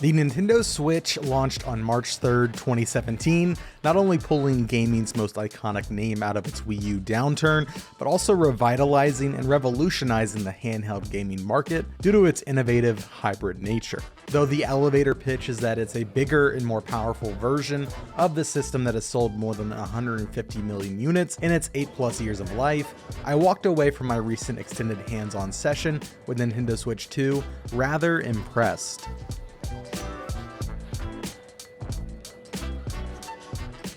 The Nintendo Switch launched on March 3rd, 2017, not only pulling gaming's most iconic name out of its Wii U downturn, but also revitalizing and revolutionizing the handheld gaming market due to its innovative hybrid nature. Though the elevator pitch is that it's a bigger and more powerful version of the system that has sold more than 150 million units in its 8+ years of life, I walked away from my recent extended hands-on session with Nintendo Switch 2 rather impressed.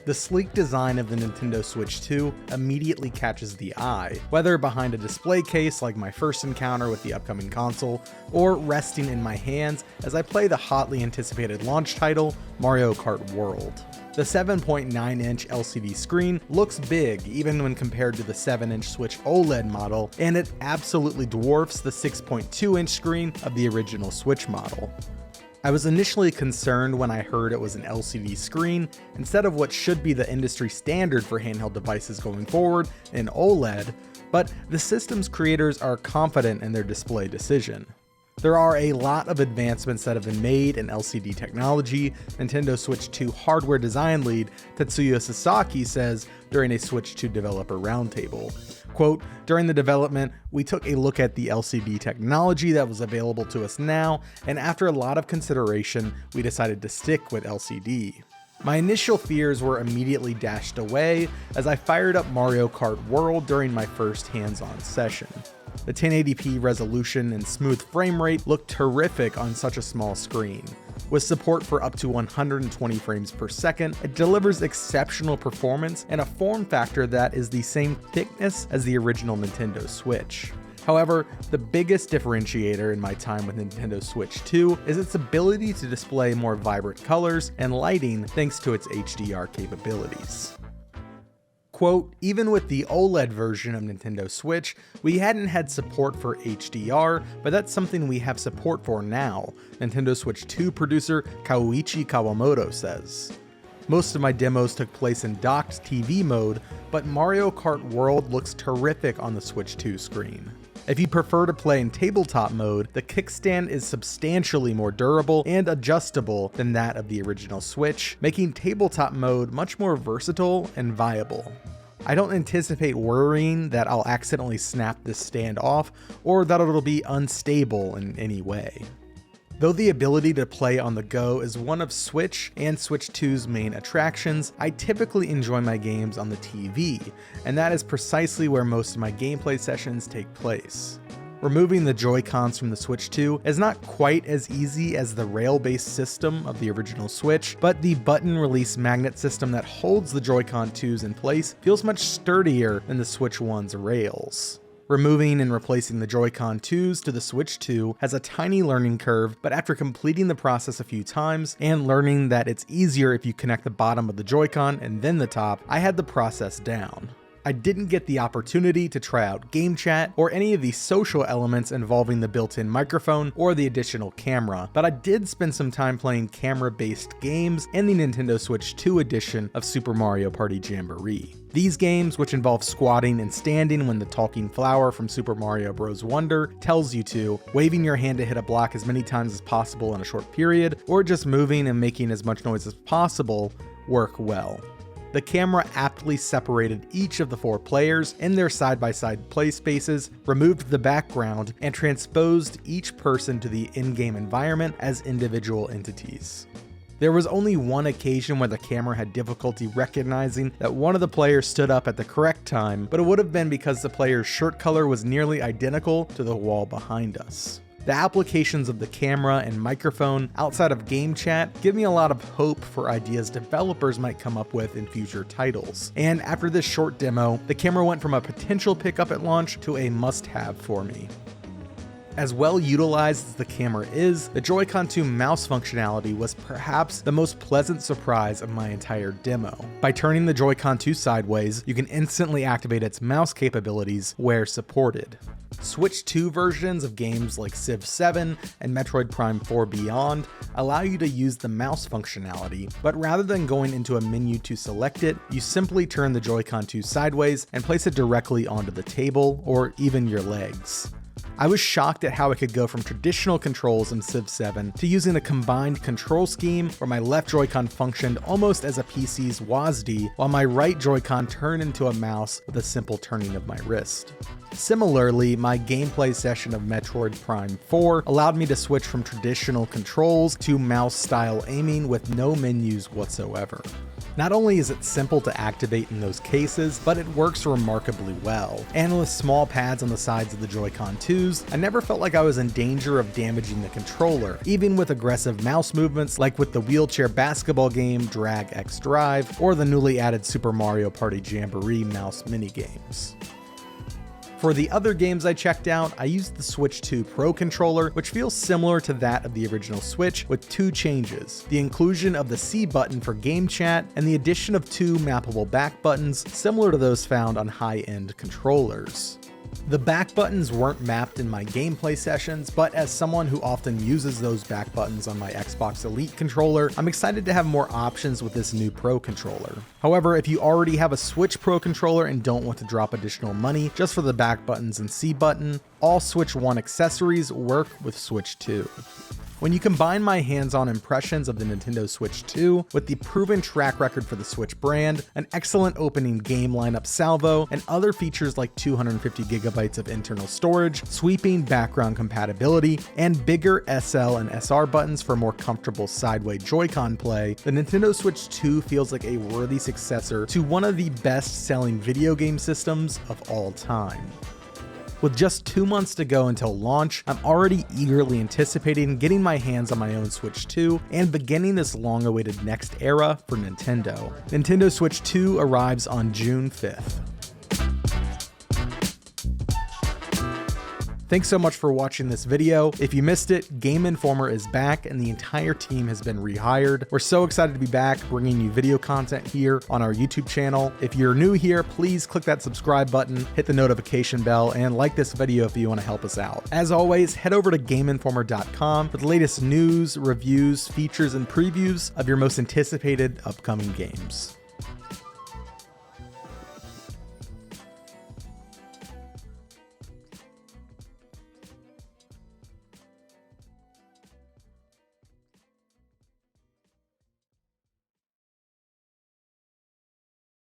The sleek design of the Nintendo Switch 2 immediately catches the eye, whether behind a display case like my first encounter with the upcoming console, or resting in my hands as I play the hotly anticipated launch title, Mario Kart World. The 7.9-inch LCD screen looks big even when compared to the 7-inch Switch OLED model, and it absolutely dwarfs the 6.2-inch screen of the original Switch model. I was initially concerned when I heard it was an LCD screen instead of what should be the industry standard for handheld devices going forward, an OLED, but the system's creators are confident in their display decision. There are a lot of advancements that have been made in LCD technology, Nintendo Switch 2 hardware design lead Tetsuya Sasaki says during a Switch 2 developer roundtable. Quote, "During the development, we took a look at the LCD technology that was available to us now, and after a lot of consideration, we decided to stick with LCD. My initial fears were immediately dashed away as I fired up Mario Kart World during my first hands-on session. The 1080p resolution and smooth frame rate look terrific on such a small screen. With support for up to 120 frames per second, it delivers exceptional performance and a form factor that is the same thickness as the original Nintendo Switch. However, the biggest differentiator in my time with Nintendo Switch 2 is its ability to display more vibrant colors and lighting thanks to its HDR capabilities." Quote, "Even with the OLED version of Nintendo Switch, we hadn't had support for HDR, but that's something we have support for now," Nintendo Switch 2 producer Koichi Kawamoto says. "Most of my demos took place in docked TV mode, but Mario Kart World looks terrific on the Switch 2 screen. If you prefer to play in tabletop mode, the kickstand is substantially more durable and adjustable than that of the original Switch, making tabletop mode much more versatile and viable. I don't anticipate worrying that I'll accidentally snap this stand off or that it'll be unstable in any way." Though the ability to play on the go is one of Switch and Switch 2's main attractions, I typically enjoy my games on the TV, and that is precisely where most of my gameplay sessions take place. Removing the Joy-Cons from the Switch 2 is not quite as easy as the rail-based system of the original Switch, but the button release magnet system that holds the Joy-Con 2s in place feels much sturdier than the Switch 1's rails. Removing and replacing the Joy-Con 2s to the Switch 2 has a tiny learning curve, but after completing the process a few times and learning that it's easier if you connect the bottom of the Joy-Con and then the top, I had the process down. I didn't get the opportunity to try out game chat or any of the social elements involving the built-in microphone or the additional camera, but I did spend some time playing camera-based games in the Nintendo Switch 2 edition of Super Mario Party Jamboree. These games, which involve squatting and standing when the talking flower from Super Mario Bros. Wonder tells you to, waving your hand to hit a block as many times as possible in a short period, or just moving and making as much noise as possible, work well. The camera aptly separated each of the 4 players in their side-by-side play spaces, removed the background, and transposed each person to the in-game environment as individual entities. There was only one occasion where the camera had difficulty recognizing that one of the players stood up at the correct time, but it would have been because the player's shirt color was nearly identical to the wall behind us. The applications of the camera and microphone outside of game chat give me a lot of hope for ideas developers might come up with in future titles. And after this short demo, the camera went from a potential pickup at launch to a must-have for me. As well utilized as the camera is, the Joy-Con 2 mouse functionality was perhaps the most pleasant surprise of my entire demo. By turning the Joy-Con 2 sideways, you can instantly activate its mouse capabilities where supported. Switch 2 versions of games like Civ 7 and Metroid Prime 4 Beyond allow you to use the mouse functionality, but rather than going into a menu to select it, you simply turn the Joy-Con 2 sideways and place it directly onto the table or even your legs. I was shocked at how I could go from traditional controls in Civ 7 to using a combined control scheme where my left Joy-Con functioned almost as a PC's WASD, while my right Joy-Con turned into a mouse with a simple turning of my wrist. Similarly, my gameplay session of Metroid Prime 4 allowed me to switch from traditional controls to mouse-style aiming with no menus whatsoever. Not only is it simple to activate in those cases, but it works remarkably well. And with small pads on the sides of the Joy-Con 2s, I never felt like I was in danger of damaging the controller, even with aggressive mouse movements like with the wheelchair basketball game Drag X Drive or the newly added Super Mario Party Jamboree mouse minigames. For the other games I checked out, I used the Switch 2 Pro controller, which feels similar to that of the original Switch, with two changes: the inclusion of the C button for game chat, and the addition of two mappable back buttons, similar to those found on high-end controllers. The back buttons weren't mapped in my gameplay sessions, but as someone who often uses those back buttons on my Xbox Elite controller, I'm excited to have more options with this new Pro controller. However, if you already have a Switch Pro controller and don't want to drop additional money just for the back buttons and C button, all Switch 1 accessories work with Switch 2. When you combine my hands-on impressions of the Nintendo Switch 2 with the proven track record for the Switch brand, an excellent opening game lineup salvo, and other features like 250 gigabytes of internal storage, sweeping background compatibility, and bigger SL and SR buttons for more comfortable sideway Joy-Con play, the Nintendo Switch 2 feels like a worthy successor to one of the best-selling video game systems of all time. With just 2 months to go until launch, I'm already eagerly anticipating getting my hands on my own Switch 2 and beginning this long-awaited next era for Nintendo. Nintendo Switch 2 arrives on June 5th. Thanks so much for watching this video. If you missed it, Game Informer is back and the entire team has been rehired. We're so excited to be back bringing you video content here on our YouTube channel. If you're new here, please click that subscribe button, hit the notification bell, and like this video if you want to help us out. As always, head over to GameInformer.com for the latest news, reviews, features, and previews of your most anticipated upcoming games.